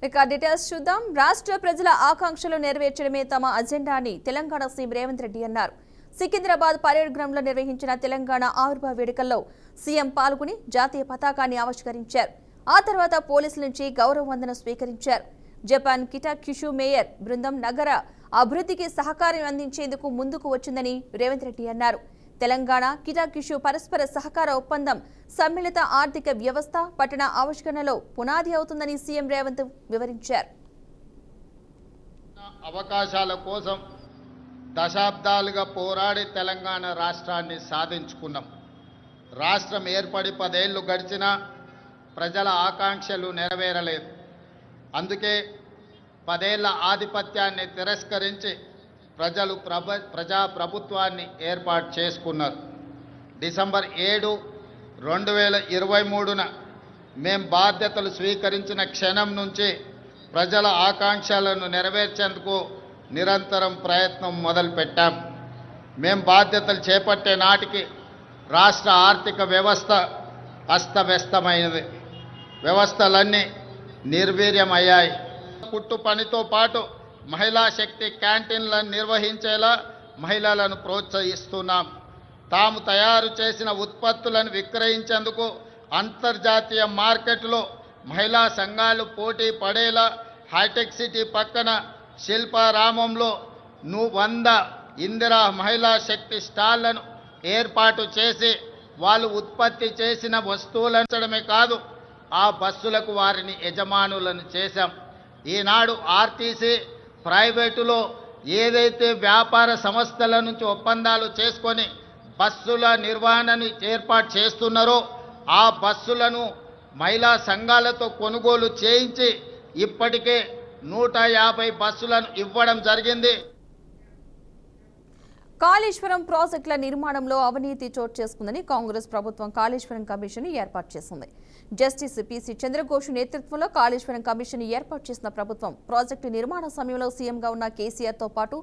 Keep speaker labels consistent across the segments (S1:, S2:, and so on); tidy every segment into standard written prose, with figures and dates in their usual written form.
S1: ఇక డీటెయిల్స్ చూద్దాం. రాష్ట్ర ప్రజల ఆకాంక్షలు నెరవేర్చడమే తమ అజెండా అని తెలంగాణ సీఎం రేవంత్ రెడ్డి అన్నారు. సికింద్రాబాద్ పరేడ్ గ్రౌండ్లో నిర్వహించిన తెలంగాణ ఆవిర్భావ వేడుకల్లో సీఎం పాల్గొని జాతీయ పతాకాన్ని ఆవిష్కరించారు. ఆ తర్వాత పోలీసుల నుంచి గౌరవ వందనం స్వీకరించారు. జపాన్ కిటాక్యుషు మేయర్ బృందం నగర అభివృద్ధికి సహకారం అందించేందుకు ముందుకు వచ్చిందని రేవంత్ రెడ్డి అన్నారు. తెలంగాణ కిటాక్యుషు పరస్పర సహకార ఒప్పందం సమ్మిళిత ఆర్థిక వ్యవస్థ పట్టణ ఆవిష్కరణలో పునాది అవుతుందని సీఎం రేవంత్ వివరించారు.
S2: అవకాశాల కోసం దశాబ్దాలుగా పోరాడి తెలంగాణ రాష్ట్రాన్ని సాధించుకున్నాం. రాష్ట్రం ఏర్పడి 10 ఏళ్లు గడిచినా ప్రజల ఆకాంక్షలు నెరవేరలేదు. అందుకే 10 ఏళ్ల ఆధిపత్యాన్ని తిరస్కరించి ప్రజలు ప్రజాప్రభుత్వాన్ని ఏర్పాటు చేసుకున్నారు. డిసెంబర్ 7, 2023న మేం బాధ్యతలు స్వీకరించిన క్షణం నుంచి ప్రజల ఆకాంక్షలను నెరవేర్చేందుకు నిరంతరం ప్రయత్నం మొదలుపెట్టాం. మేం బాధ్యతలు చేపట్టే నాటికి రాష్ట్ర ఆర్థిక వ్యవస్థ అస్తవ్యస్తమైనది. వ్యవస్థలన్నీ నిర్వీర్యమయ్యాయి. కుట్టు పనితో పాటు మహిళా శక్తి క్యాంటీన్లను నిర్వహించేలా మహిళలను ప్రోత్సహిస్తున్నాం. తాము తయారు చేసిన ఉత్పత్తులను విక్రయించేందుకు అంతర్జాతీయ మార్కెట్లో మహిళా సంఘాలు పోటీ పడేలా హైటెక్ సిటీ పక్కన శిల్పారామంలో 100 ఇందిరా మహిళా శక్తి స్టాళ్లను ఏర్పాటు చేసి వాళ్ళు ఉత్పత్తి చేసిన వస్తువులంచడమే కాదు, ఆ బస్సులకు వారిని యజమానులను చేశాం. ఈనాడు ఆర్టీసీ ప్రైవేటులో ఏదైతే వ్యాపార సంస్థల నుంచి ఒప్పందాలు చేసుకొని బస్సుల నిర్వహణను ఏర్పాటు చేస్తున్నారో ఆ బస్సులను మహిళా సంఘాలతో కొనుగోలు చేయించి ఇప్పటికే 150 బస్సులను ఇవ్వడం జరిగింది.
S1: కాళేశ్వరం ప్రాజెక్టుల నిర్మాణంలో అవినీతి చోటు చేసుకుందని కాంగ్రెస్ ప్రభుత్వం కాళేశ్వరం కమిషన్ ఏర్పాటు చేసింది. జస్టిస్ పిసి చంద్రఘోష్ నేతృత్వంలో కాళేశ్వరం కమిషన్ ఏర్పాటు చేసిన ప్రభుత్వం ప్రాజెక్టు నిర్మాణ సమయంలో సీఎంగా ఉన్న కేసీఆర్తో పాటు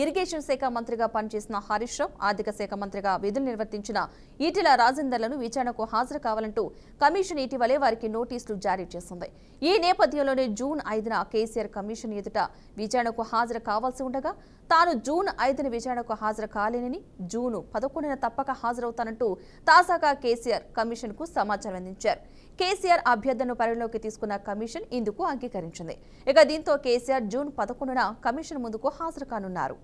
S1: ఇరిగేషన్ శాఖ మంత్రిగా పనిచేసిన హరీష్ రావు, ఆర్థిక శాఖ మంత్రిగా విధులు నిర్వర్తించిన ఈటెల రాజేందర్లను విచారణకు హాజరు కావాలంటూ కమిషన్ ఇటీవలే వారికి నోటీసులు జారీ చేసింది. ఈ నేపథ్యంలోనే జూన్ 5న కేసీఆర్ కమిషన్ ఎదుట విచారణకు హాజరు కావాల్సి ఉండగా తాను జూన్ 5న విచారణకు హాజరు కాలేనని, జూన్ 11న తప్పక హాజరవుతానంటూ తాజాగా కేసీఆర్ కమిషన్ కు సమాచారం అందించారు. కేసీఆర్ అభ్యర్థనను పరిగణలోకి తీసుకున్న కమిషన్ ఇందుకు అంగీకరించింది. ఇక దీంతో కేసీఆర్ జూన్ 11న కమిషన్ ముందుకు హాజరు కానున్నారు.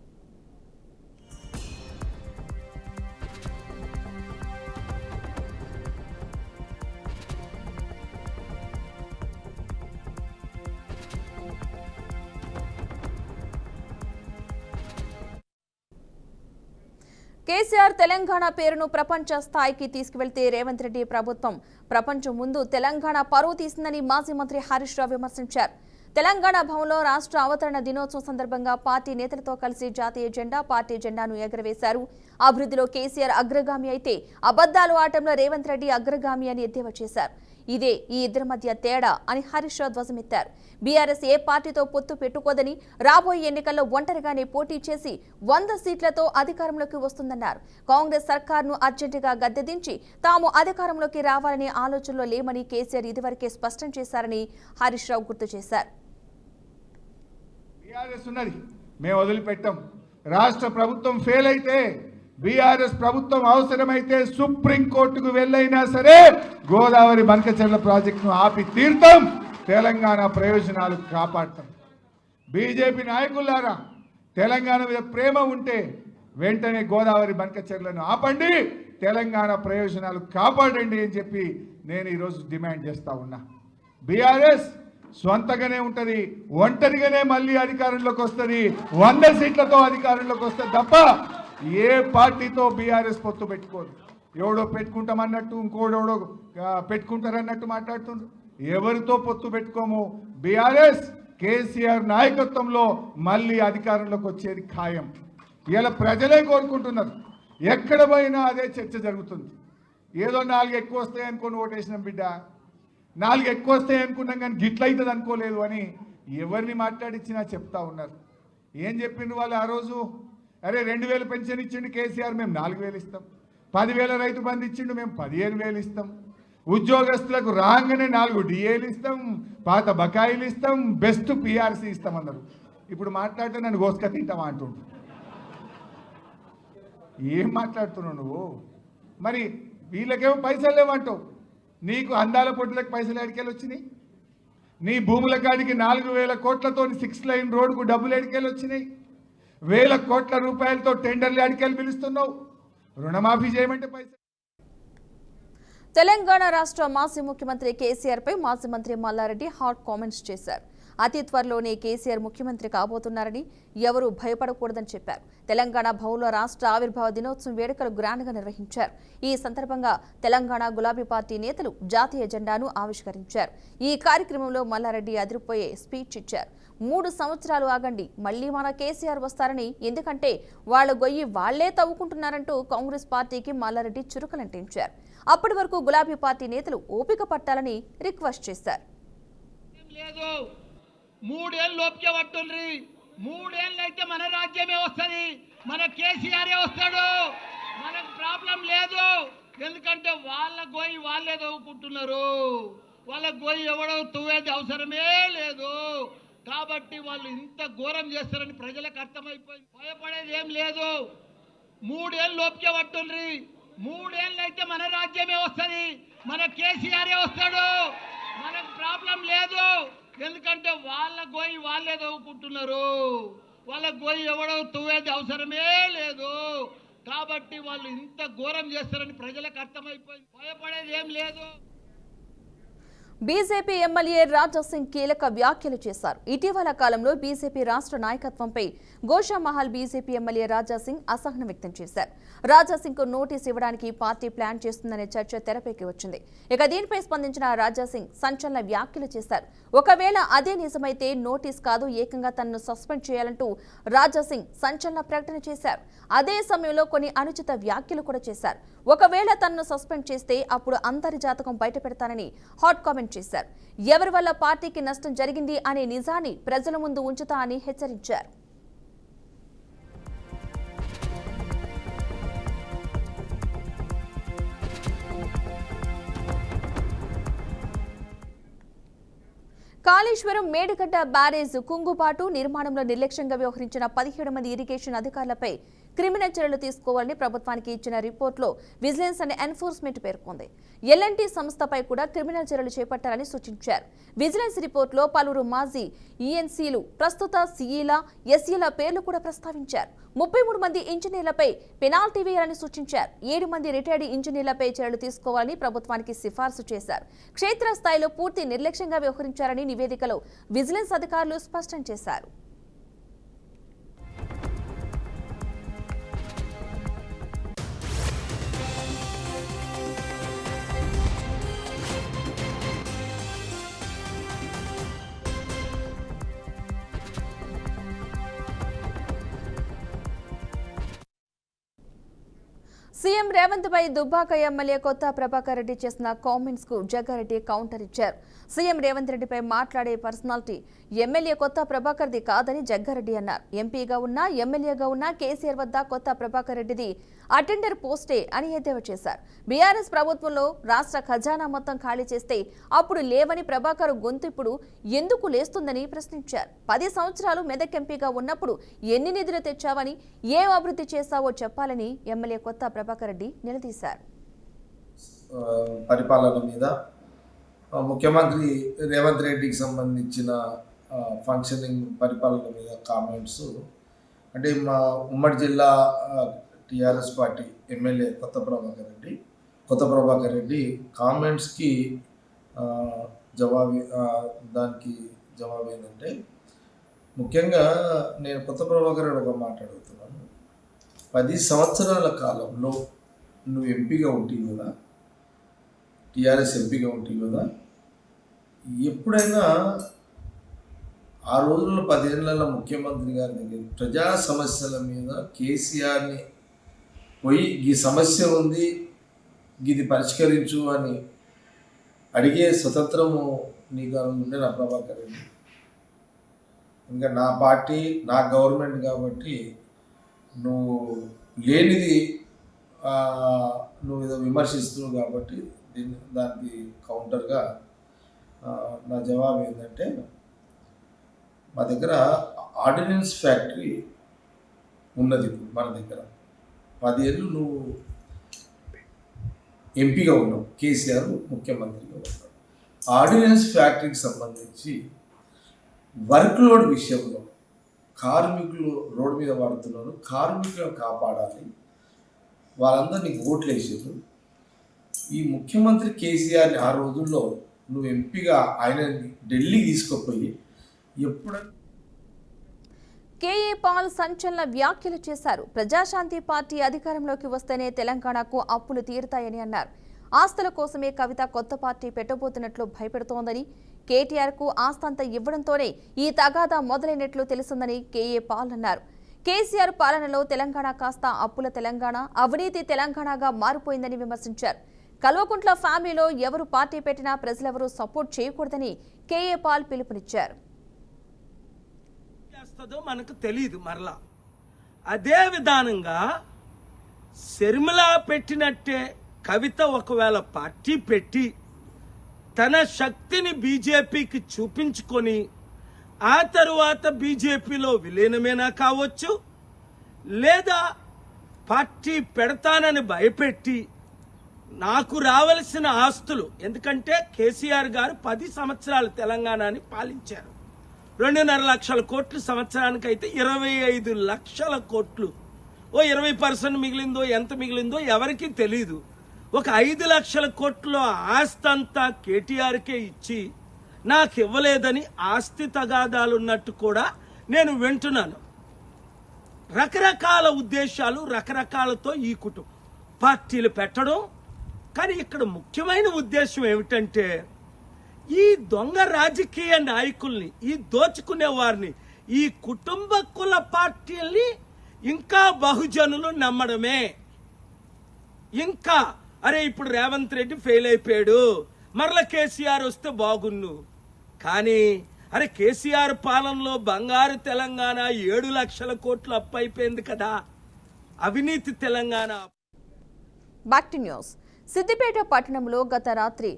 S1: కేసీఆర్ తెలంగాణ పేరును ప్రపంచ స్థాయికి తీసుకువెళ్తే రేవంత్ రెడ్డి ప్రభుత్వం ప్రపంచం ముందు తెలంగాణ పరువు తీసిందని మాజీ మంత్రి హరీష్ రావు విమర్శించారు. తెలంగాణ భవన్లో రాష్ట్ర అవతరణ దినోత్సవం సందర్భంగా పార్టీ నేతలతో కలిసి జాతీయ జెండా, పార్టీ జెండాను ఎగరవేశారు. అభివృద్ధిలో కేసీఆర్ అగ్రగామి అయితే అబద్దాలు ఆటంలో రేవంత్ రెడ్డి అగ్రగామి అని ఎద్దేవా చేశారు. ఇదే ఈ ఇద్దరి మధ్య తేడా అని హరీష్ రావు ధ్వజమెత్తారు. బీఆర్ఎస్ ఏ పార్టీతో పొత్తు పెట్టుకోదని, రాబోయే ఎన్నికల్లో ఒంటరిగానే పోటీ చేసి 100 సీట్లతో అధికారంలోకి వస్తుందన్నారు. కాంగ్రెస్ సర్కార్ను అర్జెంటుగా గద్దెదించి తాము అధికారంలోకి రావాలనే ఆలోచనలో లేమని కేసీఆర్ ఇదివరకే స్పష్టం చేశారని హరీష్ రావు గుర్తు చేశారు.
S3: మేము వదిలిపెట్టాం. రాష్ట్ర ప్రభుత్వం ఫెయిల్ అయితే, బీఆర్ఎస్ ప్రభుత్వం అవసరమైతే సుప్రీంకోర్టుకు వెళ్ళైనా సరే గోదావరి బంకచెర్ల ప్రాజెక్టును ఆపి తీర్థం, తెలంగాణ ప్రయోజనాలు కాపాడతాం. బీజేపీ నాయకులారా, తెలంగాణ మీద ప్రేమ ఉంటే వెంటనే గోదావరి బంకచెర్లను ఆపండి, తెలంగాణ ప్రయోజనాలు కాపాడండి అని చెప్పి నేను ఈరోజు డిమాండ్ చేస్తా ఉన్నా. బీఆర్ఎస్ సొంతగానే ఉంటుంది, ఒంటరిగానే మళ్ళీ అధికారంలోకి వస్తుంది, 100 సీట్లతో అధికారంలోకి వస్తుంది తప్ప ఏ పార్టీతో బీఆర్ఎస్ పొత్తు పెట్టుకోదు. ఎవడో పెట్టుకుంటామన్నట్టు ఇంకోడెవడో పెట్టుకుంటారన్నట్టు మాట్లాడుతుంది. ఎవరితో పొత్తు పెట్టుకోము. బీఆర్ఎస్ కేసీఆర్ నాయకత్వంలో మళ్ళీ అధికారంలోకి వచ్చేది ఖాయం. ఇలా ప్రజలే కోరుకుంటున్నారు. ఎక్కడ పోయినా అదే చర్చ జరుగుతుంది. ఏదో 4 ఎక్కువ వస్తాయి అనుకుని ఓటేసినాం బిడ్డ, 4 ఎక్కువ వస్తాయి అనుకున్నాం కానీ గిట్లయితుంది అనుకోలేదు అని ఎవరిని మాట్లాడించినా చెప్తా ఉన్నారు. ఏం చెప్పిండ్రు వాళ్ళు ఆ రోజు? అరే 2000 పెన్షన్ ఇచ్చిండు కేసీఆర్, మేము 4000 ఇస్తాం. 10,000 రైతు బంధు ఇచ్చిండు, మేము 15,000 ఇస్తాం. ఉద్యోగస్తులకు రాగానే 4 డిఏలు ఇస్తాం, పాత బకాయిలు ఇస్తాం, బెస్ట్ పిఆర్సీ ఇస్తామన్నారు. ఇప్పుడు మాట్లాడితే నన్ను గోసుక తింటామా అంటుండు. ఏం మాట్లాడుతున్నావు నువ్వు? మరి వీళ్ళకేమో పైసలు లేవంటావు. నీకు అందాల పొట్టులకు పైసలు ఎడికెళ్ళి వచ్చినాయి? నీ భూముల కాడికి 4,000 కోట్లతో 6 లైన్ రోడ్డుకు డబ్బులు ఎడికెళ్ళి వచ్చినాయి? 1,000 కోట్ల రూపాయలతో టెండర్లు ఎడికెళ్ళి పిలుస్తున్నావు. రుణమాఫీ చేయమంటే పైసలు.
S1: తెలంగాణ రాష్ట్ర మాజీ ముఖ్యమంత్రి కేసీఆర్ పై మాజీ మంత్రి మల్లారెడ్డి హాట్ కామెంట్స్ చేశారు. అతి త్వరలోనే కేసీఆర్ ముఖ్యమంత్రి కాబోతున్నారని, ఎవరూ భయపడకూడదని చెప్పారు. తెలంగాణ భవన్లో రాష్ట్ర ఆవిర్భావ దినోత్సవం వేడుకలు గ్రాండ్గా నిర్వహించారు. ఈ సందర్భంగా తెలంగాణ గులాబీ పార్టీ నేతలు జాతీయ జెండాను ఆవిష్కరించారు. ఈ కార్యక్రమంలో మల్లారెడ్డి అదిరిపోయే స్పీచ్ ఇచ్చారు. 3 సంవత్సరాలు ఆగండి, మళ్లీ మన కేసీఆర్ వస్తారని, ఎందుకంటే వాళ్ళ గొయ్యి వాళ్లే తవ్వుకుంటున్నారంటూ కాంగ్రెస్ పార్టీకి మల్లారెడ్డి చురుకలంటించారు. అప్పటి వరకు గులాబీ పార్టీ నేతలు ఓపిక పట్టాలని రిక్వెస్ట్ చేశారు.
S4: 3 ఏళ్ళు లోపుకే పట్టుండ్రి. 3 ఏళ్ళు అయితే మన రాజ్యమే వస్తుంది, మన కేసీఆర్ వస్తాడు. మనకు ప్రాబ్లం లేదు, ఎందుకంటే వాళ్ళ గోయి వాళ్ళే తవ్వుకుంటున్నారు. వాళ్ళ గోయి ఎవడో తవ్వేది అవసరమే లేదు. కాబట్టి వాళ్ళు ఇంత ఘోరం చేస్తారని ప్రజలకు అర్థమైపోయింది. భయపడేది ఏం లేదు. 3 ఏళ్ళు లోపుకే పట్టుండ్రి. 3 ఏళ్ళు అయితే మన రాజ్యమే వస్తుంది, మన కేసీఆర్ వస్తాడు. మనకు ప్రాబ్లం లేదు, ఎందుకంటే వాళ్ళ గోయి వాళ్ళే తవ్వుకుంటున్నారు. వాళ్ళ గోయి ఎవడో తవ్వేది అవసరమే లేదు. కాబట్టి వాళ్ళు ఇంత ఘోరం చేస్తారని ప్రజలకు అర్థమైపోయింది. భయపడేది ఏం లేదు.
S1: బీజేపీ ఎమ్మెల్యే రాజాసింగ్ కీలక వ్యాఖ్యలు చేశారు. ఇటీవల కాలంలో బీజేపీ రాష్ట్ర నాయకత్వంపై గోషామహల్ బీజేపీ ఎమ్మెల్యే రాజాసింగ్ అసహనం వ్యక్తం చేశారు. రాజాసింగ్కు నోటీస్ ఇవ్వడానికి పార్టీ ప్లాన్ చేస్తుందనే చర్చ తెరపైకి వచ్చింది. ఇక దీనిపై స్పందించిన రాజాసింగ్ సంచలన వ్యాఖ్యలు చేశారు. ఒకవేళ అదే నిజమైతే నోటీస్ కాదు, ఏకంగా తనను సస్పెండ్ చేయాలంటూ రాజాసింగ్ సంచలన ప్రకటన చేశారు. అదే సమయంలో కొన్ని అనుచిత వ్యాఖ్యలు కూడా చేశారు. ఒకవేళ తనను సస్పెండ్ చేస్తే అప్పుడు అందరి జాతకం బయట పెడతానని హాట్ కామెంట్ చేశారు. ఎవరి వల్ల పార్టీకి నష్టం జరిగింది అనే నిజాన్ని ప్రజల ముందు ఉంచుతా అని హెచ్చరించారు. కాళేశ్వరం మేడిగడ్డ బ్యారేజ్ కుంగుబాటు నిర్మాణంలో నిర్లక్ష్యంగా వ్యవహరించిన 17 మంది ఇరిగేషన్ అధికారులపై క్రిమినల్ చర్యలు తీసుకోవాలని ప్రభుత్వానికి ఇచ్చిన రిపోర్టులో విజిలెన్స్ అండ్ ఎన్ఫోర్స్మెంట్ పేర్కొంది. ఎల్ఎన్టీ సంస్థపై కూడా క్రిమినల్ చర్యలు చేపట్టాలని సూచించారు. విజిలెన్స్ రిపోర్టులో పలువురు మాజీ ఈఎన్సీలు, ప్రస్తుత సీఈల, ఎస్ఈల పేర్లు కూడా ప్రస్తావించారు. 33 మంది ఇంజనీర్లపై పెనాల్టీ వేయాలని సూచించారు. 7 మంది రిటైర్డ్ ఇంజనీర్లపై చర్యలు తీసుకోవాలని ప్రభుత్వానికి సిఫార్సు చేశారు. క్షేత్రస్థాయిలో పూర్తి నిర్లక్ష్యంగా వ్యవహరించారని నివేదికలో విజిలెన్స్ అధికారులు స్పష్టం చేశారు. సీఎం రేవంత్ పై దుబ్బాక ఎమ్మెల్యే కొత్త ప్రభాకర్ రెడ్డి చేసిన కామెంట్స్ కు జగ్గారెడ్డి కౌంటర్ ఇచ్చారు. సీఎం రేవంత్ రెడ్డిపై మాట్లాడే పర్సనాలిటీ ఎమ్మెల్యే కొత్త ప్రభాకర్ ది కాదని జగ్గారెడ్డి అన్నారు. ఎంపీగా ఉన్నా, ఎమ్మెల్యేగా ఉన్నా కేసీఆర్ వద్ద కొత్త ప్రభాకర్ రెడ్డిది అటెండర్ పోస్టే అని ఎద్దేవా చేశారు. బీఆర్ఎస్ ప్రభుత్వంలో రాష్ట్ర ఖజానా మొత్తం ఖాళీ చేస్తే అప్పుడు లేవని ప్రభాకర్ గొంతు ఇప్పుడు ఎందుకు లేస్తుందని ప్రశ్నించారు. 10 సంవత్సరాలు మెదక్ ఎంపీగా ఉన్నప్పుడు ఎన్ని నిధులు తెచ్చావని, ఏం అభివృద్ధి చేశావో చెప్పాలని ఎమ్మెల్యే కొత్త ప్రభాకర్ రెడ్డి నిలదీశారు.
S5: పరిపాలన మీద ముఖ్యమంత్రి రేవంత్ రెడ్డికి సంబంధించిన ఫంక్షనింగ్ పరిపాలన మీద కామెంట్స్, అంటే మా ఉమ్మడి జిల్లా టీఆర్ఎస్ పార్టీ ఎమ్మెల్యే కొత్త ప్రభాకర్ రెడ్డి కామెంట్స్కి దానికి జవాబు ఏంటంటే, ముఖ్యంగా నేను కొత్త ప్రభాకర్ రెడ్డి ఒక మాట్లాడుతున్నాను. 10 సంవత్సరాల కాలంలో నువ్వు ఎంపీగా ఉంటావు కదా, టీఆర్ఎస్ ఎంపీగా ఉంటావు కదా, ఎప్పుడైనా ఆ రోజుల్లో 10 ఏళ్లలో ముఖ్యమంత్రి గారి దగ్గర ప్రజా సమస్యల మీద కేసీఆర్ని పోయి ఈ సమస్య ఉంది, ఇది పరిష్కరించు అని అడిగే స్వతంత్రము నీకు ఉండే నా ప్రభాకర్ రెడ్డి. ఇంకా నా పార్టీ, నా గవర్నమెంట్ కాబట్టి నువ్వు లేనిది నువ్వు ఏదో విమర్శిస్తున్నావు కాబట్టి దానికి కౌంటర్గా నా జవాబు ఏంటంటే, మా దగ్గర ఆర్డినెన్స్ ఫ్యాక్టరీ ఉన్నది. ఇప్పుడు మన దగ్గర 10 ఏళ్ళు నువ్వు ఎంపీగా ఉన్నావు, కేసీఆర్ ముఖ్యమంత్రిగా ఉన్నావు. ఆర్డినెన్స్ ఫ్యాక్టరీకి సంబంధించి వర్క్ లోడ్ విషయంలో కార్మికులు రోడ్డు మీద పడుతున్నారు, కార్మికులను కాపాడాలి, వాళ్ళందరూ నీకు ఓట్లు వేసారు. ఈ ముఖ్యమంత్రి కేసీఆర్ని ఆ రోజుల్లో నువ్వు ఎంపీగా ఆయన ఢిల్లీ తీసుకుపోయి ఎప్పుడైనా
S1: కేఏ పాల్ సంచలన వ్యాఖ్యలు చేశారు. ప్రజాశాంతి పార్టీ అధికారంలోకి వస్తేనే తెలంగాణకు అప్పులు తీరుతాయని అన్నారు. ఆస్తుల కోసమే కవిత కొత్త పార్టీ పెట్టబోతున్నట్లు భయపెడుతోందని, కేటీఆర్కు ఆస్తంతా ఇవ్వడంతోనే ఈ తగాదా మొదలైనట్లు తెలుస్తుందని కేఏ పాల్ అన్నారు. కేసీఆర్ పాలనలో తెలంగాణ కాస్త అప్పుల తెలంగాణ, అవినీతి తెలంగాణగా మారిపోయిందని విమర్శించారు. కల్వకుంట్ల ఫ్యామిలీలో ఎవరు పార్టీ పెట్టినా ప్రజలెవరూ సపోర్ట్ చేయకూడదని కేఏ పాల్ పిలుపునిచ్చారు.
S6: మనకు తెలియదు. మరలా అదే విధానంగా శర్మిల పెట్టినట్టే కవిత ఒకవేళ పార్టీ పెట్టి తన శక్తిని బీజేపీకి చూపించుకొని ఆ తరువాత బీజేపీలో విలీనమేనా కావచ్చు, లేదా పార్టీ పెడతానని భయపెట్టి నాకు రావలసిన ఆస్తులు, ఎందుకంటే కేసీఆర్ గారు 10 సంవత్సరాలు తెలంగాణని పాలించారు. 2.5 లక్షల కోట్లు సంవత్సరానికి అయితే 25 లక్షల కోట్లు. ఓ 20% మిగిలిందో ఎంత మిగిలిందో ఎవరికి తెలీదు. ఒక 5 లక్షల కోట్ల ఆస్తంతా కేటీఆర్కే ఇచ్చి నాకు ఇవ్వలేదని ఆస్తి తగాదాలున్నట్టు కూడా నేను వింటున్నాను. రకరకాల ఉద్దేశాలు, రకరకాలతో ఈ కుటుంబం పార్టీలు పెట్టడం. కానీ ఇక్కడ ముఖ్యమైన ఉద్దేశం ఏమిటంటే, ఈ దొంగ రాజకీయ నాయకుల్ని, ఈ దోచుకునే వారిని, ఈ కుటుంబ కుల పార్టీల్ని ఇంకా బహుజనులు నమ్మడమే. ఇంకా అరే ఇప్పుడు రేవంత్ రెడ్డి ఫెయిల్ అయిపోయాడు, మరల కేసీఆర్ వస్తే బాగున్ను. కానీ అరే కేసీఆర్ పాలనలో బంగారు తెలంగాణ 7 లక్షల కోట్లు అప్పు అయిపోయింది కదా, అవినీతి Telangana.
S1: Back to news. Siddipet పట్టణంలో గత రాత్రి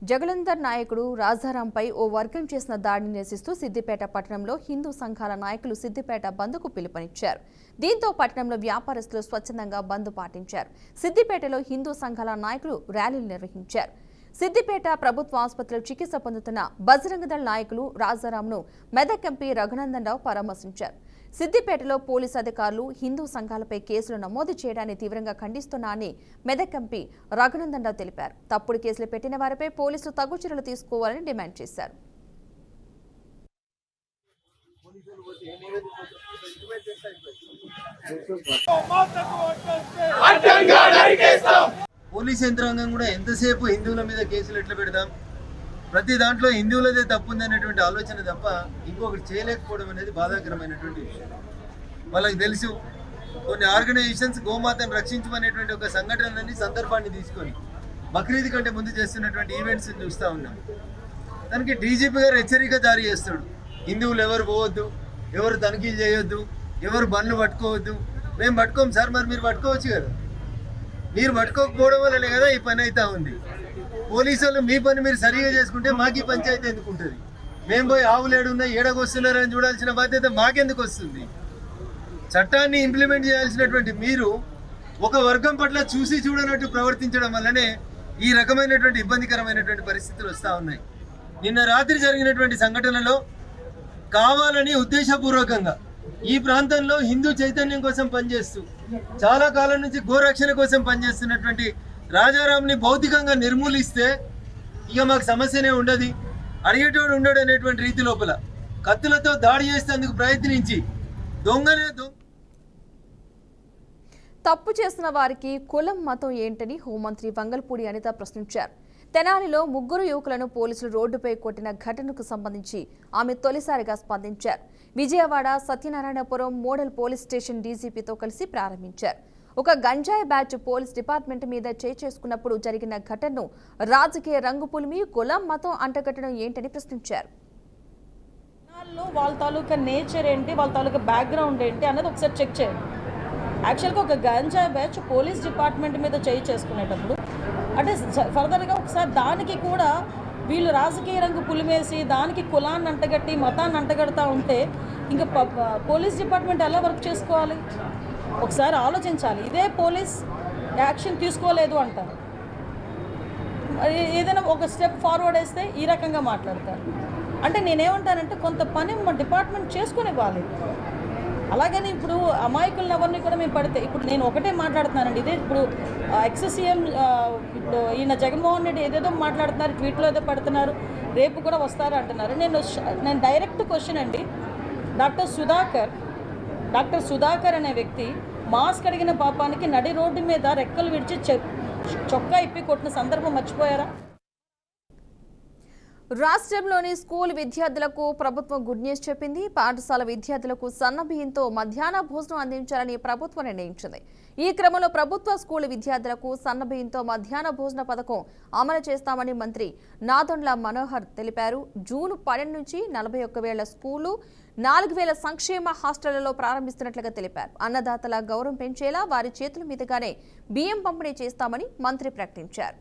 S1: జగలందర్ నాయకుడు రాజారాంపై ఓ వర్గం చేసిన దాడిని నిరసిస్తూ సిద్దిపేట పట్టణంలో హిందూ సంఘాల నాయకులు సిద్దిపేట బంద్కు పిలుపునిచ్చారు. దీంతో పట్టణంలో వ్యాపారస్తులు స్వచ్ఛందంగా బంద్ పాటించారు. సిద్దిపేటలో హిందూ సంఘాల నాయకులు ర్యాలీలు నిర్వహించారు. సిద్దిపేట ప్రభుత్వ ఆసుపత్రిలో చికిత్స పొందుతున్న బజరంగదళ్ నాయకులు రాజారాంను మెదక్ ఎంపీ రఘునందన్ రావు పరామర్శించారు. సిద్దిపేటలో పోలీసు అధికారులు హిందూ సంఘాలపై కేసులు నమోదు చేయడాన్ని తీవ్రంగా ఖండిస్తున్నారని మెదక్ ఎంపీ రఘునందన్ రావు తెలిపారు. తప్పుడు కేసులు పెట్టిన వారిపై పోలీసులు తగు చర్యలు తీసుకోవాలని డిమాండ్ చేశారు.
S7: పోలీస్ యంత్రాంగం కూడా ఎంతసేపు హిందువుల మీద కేసులు ఎట్లా పెడదాం, ప్రతి దాంట్లో హిందువులదే తప్పు ఉందనేటువంటి ఆలోచన తప్ప ఇంకొకటి చేయలేకపోవడం అనేది బాధాకరమైనటువంటి విషయం. వాళ్ళకి తెలుసు కొన్ని ఆర్గనైజేషన్స్ గోమాతను రక్షించమనేటువంటి ఒక సంఘటనని, సందర్భాన్ని తీసుకొని బక్రీద్ కంటే ముందు చేస్తున్నటువంటి ఈవెంట్స్ చూస్తూ ఉన్నాం. దానికి డీజీపీ గారు హెచ్చరిక జారీ చేస్తాడు, హిందువులు ఎవరు పోవద్దు, ఎవరు తనిఖీలు చేయొద్దు, ఎవరు బండ్లు పట్టుకోవద్దు. మేము పట్టుకోం సార్, మరి మీరు పట్టుకోవచ్చు కదా. మీరు పట్టుకోకపోవడం వల్లనే కదా ఈ పని అవుతా ఉంది. పోలీసు వాళ్ళు మీ పని మీరు సరిగా చేసుకుంటే మాకు ఈ పంచాయతీ ఎందుకు ఉంటుంది? మేము పోయి ఆవులు ఏడున్నా ఏడకొస్తున్నారని చూడాల్సిన బాధ్యత మాకెందుకు వస్తుంది? చట్టాన్ని ఇంప్లిమెంట్ చేయాల్సినటువంటి మీరు ఒక వర్గం పట్ల చూసి చూడనట్టు ప్రవర్తించడం వల్లనే ఈ రకమైనటువంటి ఇబ్బందికరమైనటువంటి పరిస్థితులు వస్తూ ఉన్నాయి. నిన్న రాత్రి జరిగినటువంటి సంఘటనలో కావాలని ఉద్దేశపూర్వకంగా ఈ ప్రాంతంలో హిందూ చైతన్యం కోసం పనిచేస్తూ చాలా కాలం నుంచి గోరక్షణ కోసం పనిచేస్తున్నటువంటి రాజారాంని భౌతికంగా నిర్మూలిస్తే ఇక మాకు సమస్యనే ఉండదు, అడిగేటోడు ఉండడు అనేటువంటి రీతి లోపల కత్తులతో దాడి చేసేందుకు ప్రయత్నించి
S1: తప్పు చేసిన వారికి కులం మతం ఏంటని హోంమంత్రి వంగల్పూడి అనిత ప్రశ్నించారు. తెనాలిలో 3 యువకులను పోలీసులు రోడ్డుపై కొట్టిన ఘటనకు సంబంధించి ఆమె తొలిసారిగా స్పందించారు. Vijayawada Satyanarayanapuram model police station డీజీపీతో కలిసి ప్రారంభించారు. ఒక గంజాయి బ్యాచ్ పోలీస్ డిపార్ట్మెంట్ మీద చేసుకున్నప్పుడు జరిగిన ఘటనను రాజకీయ రంగు పులిమి కులం మతం అంటగట్టడం ఏంటని ప్రశ్నించారు.
S8: వాళ్ళ తాలూకా నేచర్ ఏంటి, వాళ్ళ తాలూకా బ్యాక్గ్రౌండ్ ఏంటి అన్నది ఒకసారి చెక్ చేయండి. యాక్చువల్గా ఒక గంజాయి బ్యాచ్ పోలీస్ డిపార్ట్మెంట్ మీద చేసుకునేటప్పుడు అంటే ఫర్దర్గా ఒకసారి దానికి కూడా వీళ్ళు రాజకీయ రంగు పులిమేసి దానికి కులాన్ని అంటగట్టి మతాన్ని అంటగడతా ఉంటే ఇంకా పోలీస్ డిపార్ట్మెంట్ ఎలా వర్క్ చేసుకోవాలి? ఒకసారి ఆలోచించాలి. ఇదే పోలీస్ యాక్షన్ తీసుకోలేదు అంటారు, ఏదైనా ఒక స్టెప్ ఫార్వర్డ్ వేస్తే ఈ రకంగా మాట్లాడతారు. అంటే నేనేమంటానంటే కొంత పని మా డిపార్ట్మెంట్ చేసుకునివ్వాలి. అలాగని ఇప్పుడు అమాయకులను ఎవరిని కూడా మేము పడితే, ఇప్పుడు నేను ఒకటే మాట్లాడుతున్నానండి, ఇదే ఇప్పుడు ఎక్స్-సీఎం ఇప్పుడు ఈయన జగన్మోహన్ రెడ్డి ఏదేదో మాట్లాడుతున్నారు, ట్వీట్లో ఏదో పెడుతున్నారు, రేపు కూడా వస్తారు అంటున్నారు. నేను డైరెక్ట్ క్వశ్చన్ అండి, డాక్టర్ సుధాకర్ అనే వ్యక్తి మాస్క్ అడిగిన పాపానికి నడి రోడ్డు మీద రెక్కలు విడిచి చొక్కా ఇప్పి కొట్టిన సందర్భం మర్చిపోయారా?
S1: రాష్ట్రంలోని స్కూల్ విద్యార్థులకు ప్రభుత్వం గుడ్ న్యూస్ చెప్పింది. పాఠశాల విద్యార్థులకు సన్నబియ్యంతో మధ్యాహ్న భోజనం అందించాలని ప్రభుత్వం నిర్ణయించింది. ఈ క్రమంలో ప్రభుత్వ స్కూల్ విద్యార్థులకు సన్నబియ్యంతో మధ్యాహ్న భోజన పథకం అమలు చేస్తామని మంత్రి నాదెండ్ల మనోహర్ తెలిపారు. జూన్ 12 నుంచి 41,000 స్కూళ్లు, 4,000 సంక్షేమ హాస్టళ్లలో ప్రారంభిస్తున్నట్లుగా తెలిపారు. అన్నదాతల గౌరవం పెంచేలా వారి చేతుల మీదుగానే బియ్యం పంపిణీ చేస్తామని మంత్రి ప్రకటించారు.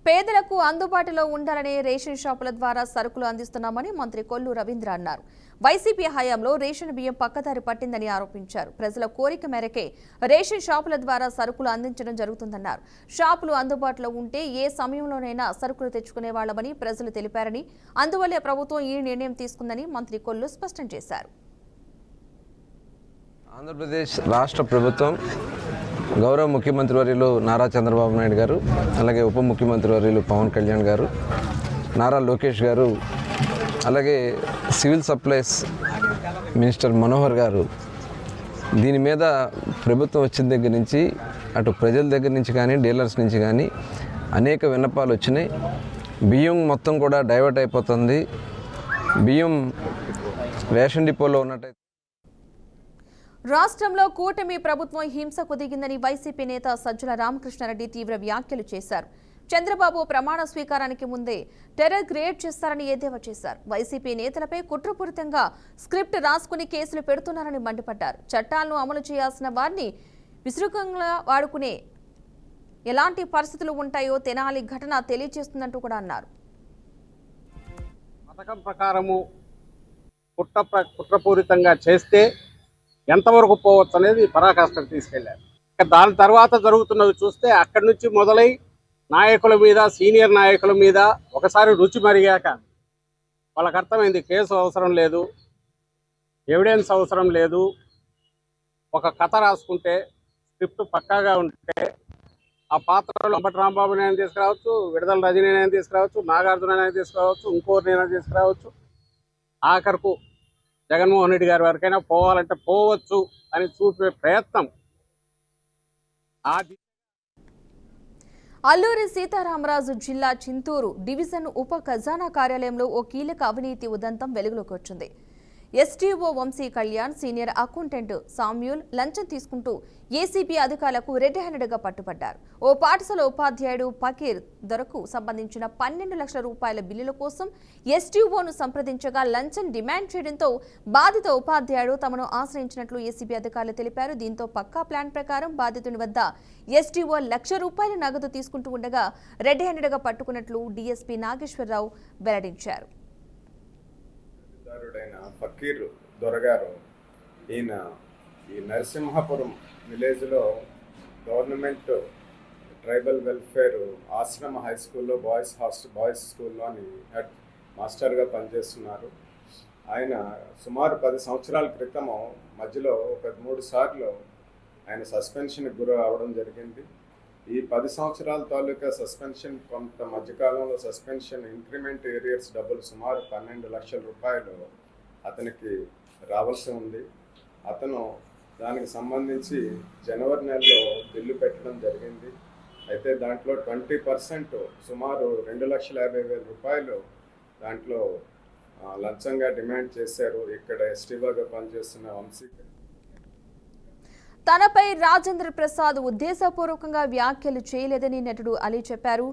S1: పేదలకు అందుబాటులో ఉండాలనే రేషన్ షాపుల ద్వారా సరుకులు అందిస్తున్నామని మంత్రి కొల్లు రవీంద్ర అన్నారు. వైసీపీ హయాంలో రేషన్ బియ్యం పక్కదారి పట్టిందని ఆరోపించారు. ప్రజల కోరిక మేరకే రేషన్ షాపుల ద్వారా సరుకులు అందించడం జరుగుతుందన్నారు. షాపులు అందుబాటులో ఉంటే ఏ సమయంలోనైనా సరుకులు తెచ్చుకునే వాళ్లమని ప్రజలు తెలిపారని, అందువల్లే ప్రభుత్వం ఈ నిర్ణయం తీసుకుందని మంత్రి కొల్లు స్పష్టం చేశారు.
S9: ఆంధ్రప్రదేశ్ రాష్ట్ర ప్రభుత్వం గౌరవ ముఖ్యమంత్రి వర్యులు నారా చంద్రబాబు నాయుడు గారు, అలాగే ఉప ముఖ్యమంత్రి వర్యులు పవన్ కళ్యాణ్ గారు, నారా లోకేష్ గారు, అలాగే సివిల్ సప్లైస్ మినిస్టర్ మనోహర్ గారు దీని మీద ప్రభుత్వం వచ్చిన దగ్గర నుంచి అటు ప్రజల దగ్గర నుంచి కానీ డీలర్స్ నుంచి కానీ అనేక విన్నపాలు వచ్చినాయి. బియ్యం మొత్తం కూడా డైవర్ట్ అయిపోతుంది. బియ్యం రేషన్ డిపోలో ఉన్నట్టయితే
S1: రాష్ట్రంలో కూటమి ప్రభుత్వం హింసకు దిగిందని వైసీపీ నేత సజ్జల రామకృష్ణారెడ్డి తీవ్ర వ్యాఖ్యలు చేశారు. చంద్రబాబు ప్రమాణ స్వీకారానికి ముందే టెర్రర్ క్రియేట్ చేస్తారని ఎద్దేవా చేశారు. వైసీపీ నేతలపై కుట్రపూరితంగా స్క్రిప్ట్ రాసుకుని కేసులు పెడుతున్నారని మండిపడ్డారు. చట్టాలను అమలు చేయాల్సిన వారిని విస్తృతంగా వాడుకునే ఎలాంటి పరిస్థితులు ఉంటాయో తెనాలి ఘటన తెలియజేస్తుందంటూ కూడా అన్నారు.
S10: పథకం ప్రకారము కుట్రపూరితంగా చేస్తే ఎంతవరకు పోవచ్చు అనేది పరాకాష్ఠకు తీసుకెళ్లారు. దాని తర్వాత జరుగుతున్నవి చూస్తే అక్కడి నుంచి మొదలై నాయకుల మీద, సీనియర్ నాయకుల మీద ఒకసారి రుచి మరిగాక వాళ్ళకి అర్థమైంది కేసు అవసరం లేదు, ఎవిడెన్స్ అవసరం లేదు, ఒక కథ రాసుకుంటే స్క్రిప్ట్ పక్కాగా ఉంటే ఆ పాత్రలో అంబటి రాంబాబునైనా తీసుకురావచ్చు, విడుదల రజనీనైనా తీసుకురావచ్చు, నాగార్జునైనా తీసుకురావచ్చు, ఇంకోరినైనా తీసుకురావచ్చు, ఆఖరుకు జగన్మోహన్ రెడ్డి గారి వరకైనా పోవాలంటే పోవచ్చు అని చూపే ప్రయత్నం.
S1: అల్లూరి సీతారామరాజు జిల్లా చింతూరు డివిజన్ ఉప ఖజానా కార్యాలయంలో ఓ కీలక అవినీతి ఉదంతం వెలుగులోకి వచ్చింది. STO Vamshi Kalyan, senior accountant Samuel లంచం తీసుకుంటూ ఏసీబీ అధికారులకు రెడ్ హ్యాండెడ్గా పట్టుబడ్డారు. ఓ పాఠశాల ఉపాధ్యాయుడు పకీర్ దొరకు సంబంధించిన 12 లక్షల రూపాయల బిల్లుల కోసం ఎస్టీఓను సంప్రదించగా లంచం డిమాండ్ చేయడంతో బాధిత ఉపాధ్యాయుడు తమను ఆశ్రయించినట్లు ఏసీబీ అధికారులు తెలిపారు. దీంతో పక్కా ప్లాన్ ప్రకారం బాధితుని వద్ద ఎస్టీఓ 1 లక్ష రూపాయల నగదు తీసుకుంటూ ఉండగా రెడ్ హ్యాండెడ్గా పట్టుకున్నట్లు డీఎస్పీ నాగేశ్వరరావు వెల్లడించారు.
S11: ఫకీర్ దొరగారు ఈయన ఈ నరసింహపురం విలేజ్లో గవర్నమెంట్ ట్రైబల్ వెల్ఫేర్ ఆశ్రమ హై స్కూల్లో బాయ్స్ స్కూల్లోని హెడ్ మాస్టర్గా పనిచేస్తున్నారు. ఆయన సుమారు 10 సంవత్సరాల క్రితము మధ్యలో ఒక 3 సార్లు ఆయన సస్పెన్షన్కి గురి అవ్వడం జరిగింది. ఈ 10 సంవత్సరాల తాలూకా సస్పెన్షన్ కొంత మధ్యకాలంలో సస్పెన్షన్ ఇంక్రిమెంట్ ఏరియర్స్ డబ్బులు సుమారు 12 లక్షల రూపాయలు అతనికి రావాల్సి ఉంది. అతను దానికి సంబంధించి జనవరి నెలలో బిల్లు పెట్టడం జరిగింది. అయితే దాంట్లో 20% సుమారు 2,50,000 రూపాయలు దాంట్లో లంచంగా డిమాండ్ చేశారు. ఇక్కడ ఎస్టీఓగా పనిచేస్తున్న వంశీ.
S1: తనపై రాజేంద్ర ప్రసాద్ ఉద్దేశపూర్వకంగా వ్యాఖ్యలు చేయలేదని నటుడు అలీ చెప్పారు.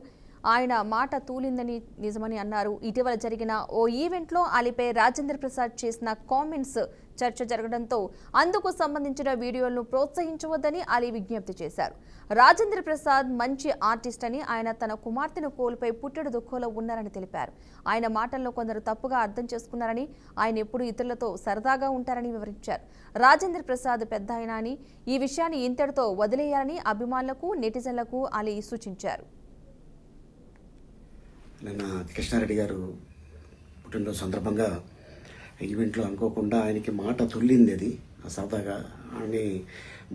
S1: ఆయన మాట తూలిందని నిజమని అన్నారు. ఇటీవల జరిగిన ఓ ఈవెంట్లో అలీపై రాజేంద్ర ప్రసాద్ చేసిన కామెంట్స్ చర్చ జరగడంతో అందుకు సంబంధించిన వీడియోలను ప్రోత్సహించవద్దని అలీ విజ్ఞప్తి చేశారు. రాజేంద్ర ప్రసాద్ మంచి ఆర్టిస్ట్ అని, ఆయన తన కుమార్తెను కోల్పోయి పుట్టెడు దుఃఖంలో ఉన్నారని తెలిపారు. ఆయన మాటల్లో కొందరు తప్పుగా అర్థం చేసుకున్నారని, ఆయన ఎప్పుడు ఇతరులతో సరదాగా ఉంటారని వివరించారు. రాజేంద్ర ప్రసాద్ పెద్ద ఆయన అని, ఈ విషయాన్ని ఇంతటితో వదిలేయాలని అభిమానులకు, నెటిజన్లకు అలీ సూచించారు.
S12: నిన్న కృష్ణారెడ్డి గారు పుట్టినరోజు సందర్భంగా ఈవెంట్లో అనుకోకుండా ఆయనకి మాట తుల్లింది, అది సరదాగా అని.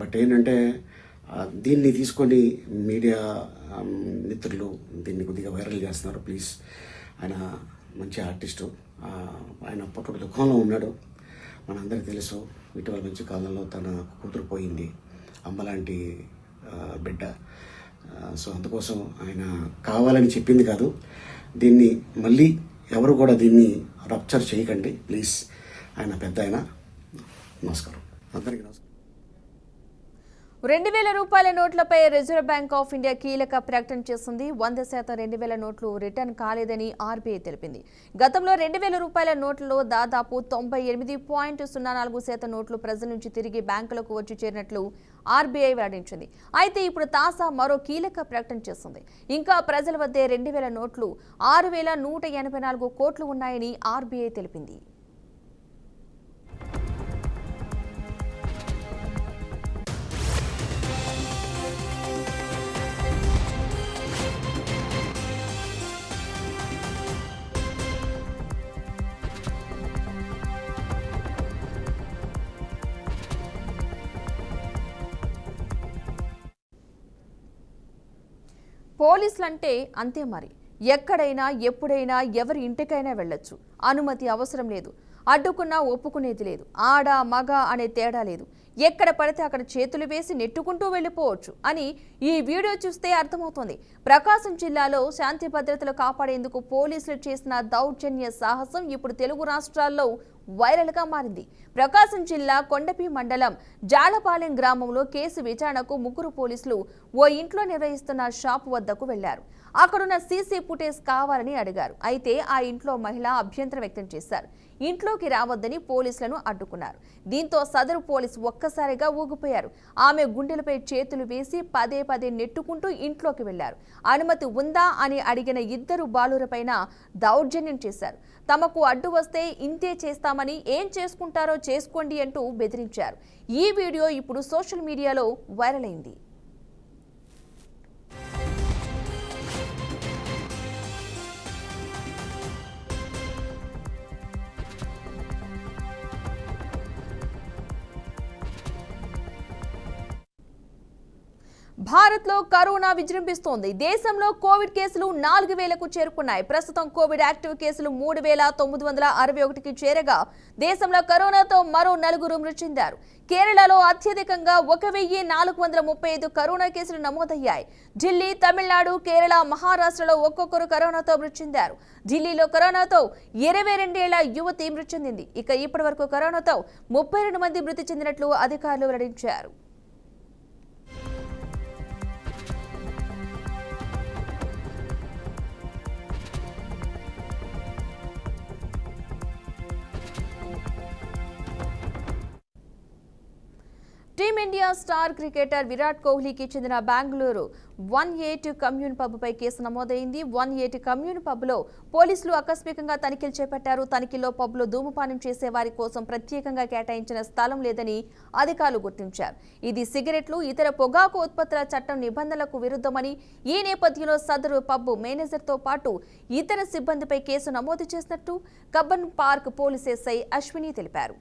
S12: బట్ ఏంటంటే దీన్ని తీసుకొని మీడియా మిత్రులు దీన్ని కొద్దిగా వైరల్ చేస్తున్నారు. ప్లీజ్, ఆయన మంచి ఆర్టిస్టు, ఆయన పుట్టుడు దుఃఖంలో ఉన్నాడు, మనందరికీ తెలుసు. ఇటీవల మంచి కాలంలో తన కూతురు పోయింది, అమ్మలాంటి బిడ్డ. సో అందుకోసం ఆయన కావాలని చెప్పింది కాదు. దీన్ని మళ్ళీ ఎవరు కూడా దీన్ని రప్చర్ చేయకండి ప్లీజ్. ఆయన పెద్ద ఆయన. నమస్కారం, అందరికీ నమస్కారం.
S1: 2000 రూపాయల నోట్లపై రిజర్వ్ బ్యాంక్ ఆఫ్ ఇండియా కీలక ప్రకటన చేసింది. 100% 2000 నోట్లు రిటర్న్ కాలేదని ఆర్బీఐ తెలిపింది. గతంలో 2000 రూపాయల నోట్లలో దాదాపు 98.04% నోట్లు ప్రజల నుంచి తిరిగి బ్యాంకులకు వచ్చి చేరినట్లు ఆర్బీఐ వెల్లడించింది. అయితే ఇప్పుడు తాసా మరో కీలక ప్రకటన చేసింది. ఇంకా ప్రజల వద్దే 2000 నోట్లు 6184 కోట్లు ఉన్నాయని ఆర్బీఐ తెలిపింది. పోలీసులంటే అంతే మరి. ఎక్కడైనా ఎప్పుడైనా ఎవరి ఇంటికైనా వెళ్ళొచ్చు. అనుమతి అవసరం లేదు. అడ్డుకున్నా ఒప్పుకునేది లేదు. ఆడ మగ అనే తేడా లేదు. ఎక్కడ పడితే అక్కడ చేతులు వేసి నెట్టుకుంటూ వెళ్ళిపోవచ్చు అని ఈ వీడియో చూస్తే అర్థమవుతోంది. ప్రకాశం జిల్లాలో శాంతి భద్రతలు కాపాడేందుకు పోలీసులు చేసిన దౌర్జన్య సాహసం ఇప్పుడు తెలుగు రాష్ట్రాల్లో వైరల్గా మారింది. ప్రకాశం జిల్లా కొండపి మండలం జాలపాలెం గ్రామంలో కేసు విచారణకు 3 పోలీసులు ఓ ఇంట్లో నిర్వహిస్తున్న షాపు వద్దకు వెళ్లారు. అక్కడున్న సీసీ ఫుటేజ్ కావాలని అడిగారు. అయితే ఆ ఇంట్లో మహిళ అభ్యంతరం వ్యక్తం చేశారు. ఇంట్లోకి రావద్దని పోలీసులను అడ్డుకున్నారు. దీంతో సదరు పోలీసు ఒక్కసారిగా ఊగిపోయారు. ఆమె గుండెలపై చేతులు వేసి పదే పదే నెట్టుకుంటూ ఇంట్లోకి వెళ్లారు. అనుమతి ఉందా అని అడిగిన 2 బాలురపైన దౌర్జన్యం చేశారు. తమకు అడ్డు వస్తే ఇంతే చేస్తామని, ఏం చేసుకుంటారో చేసుకోండి అంటూ బెదిరించారు. ఈ వీడియో ఇప్పుడు సోషల్ మీడియాలో వైరల్ అయింది. భారత్లో కరోనా విజృంభిస్తోంది. దేశంలో కోవిడ్ కేసులు 4000కు చేరుకున్నాయి. ప్రస్తుతం కోవిడ్ యాక్టివ్ కేసులు 3961కి చేరగా దేశంలో కరోనాతో మరో 4 మృతి చెందారు. కేరళలో అత్యధికంగా 1435 కరోనా కేసులు నమోదయ్యాయి. ఢిల్లీ, తమిళనాడు, కేరళ, మహారాష్ట్రలో ఒక్కొక్కరు కరోనాతో మృతి చెందారు. ఢిల్లీలో కరోనాతో 22 ఏళ్ల యువతి మృతి చెందింది. ఇక ఇప్పటివరకు కరోనాతో 32 మంది మృతి చెందినట్లు అధికారులు వెల్లడించారు. టీమిండియా స్టార్ క్రికెటర్ విరాట్ కోహ్లీకి చెందిన బెంగళూరు 180 కమ్యూన్ పబ్పై కేసు నమోదైంది. 180 కమ్యూన్ పబ్లో పోలీసులు ఆకస్మికంగా తనిఖీలు చేపట్టారు. తనిఖీల్లో పబ్లో ధూమపానం చేసే వారి కోసం ప్రత్యేకంగా కేటాయించిన స్థలం లేదని అధికారులు గుర్తించారు. ఇది సిగరెట్లు, ఇతర పొగాకు ఉత్పత్తుల చట్టం నిబంధనలకు విరుద్ధమని, ఈ నేపథ్యంలో సదరు పబ్ మేనేజర్తో పాటు ఇతర సిబ్బందిపై కేసు నమోదు చేసినట్టు Cubbon park police SI Ashwini తెలిపారు.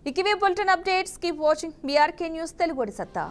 S1: ఇకవే bulletin updates keep watching BRK news Telugu సత్తా.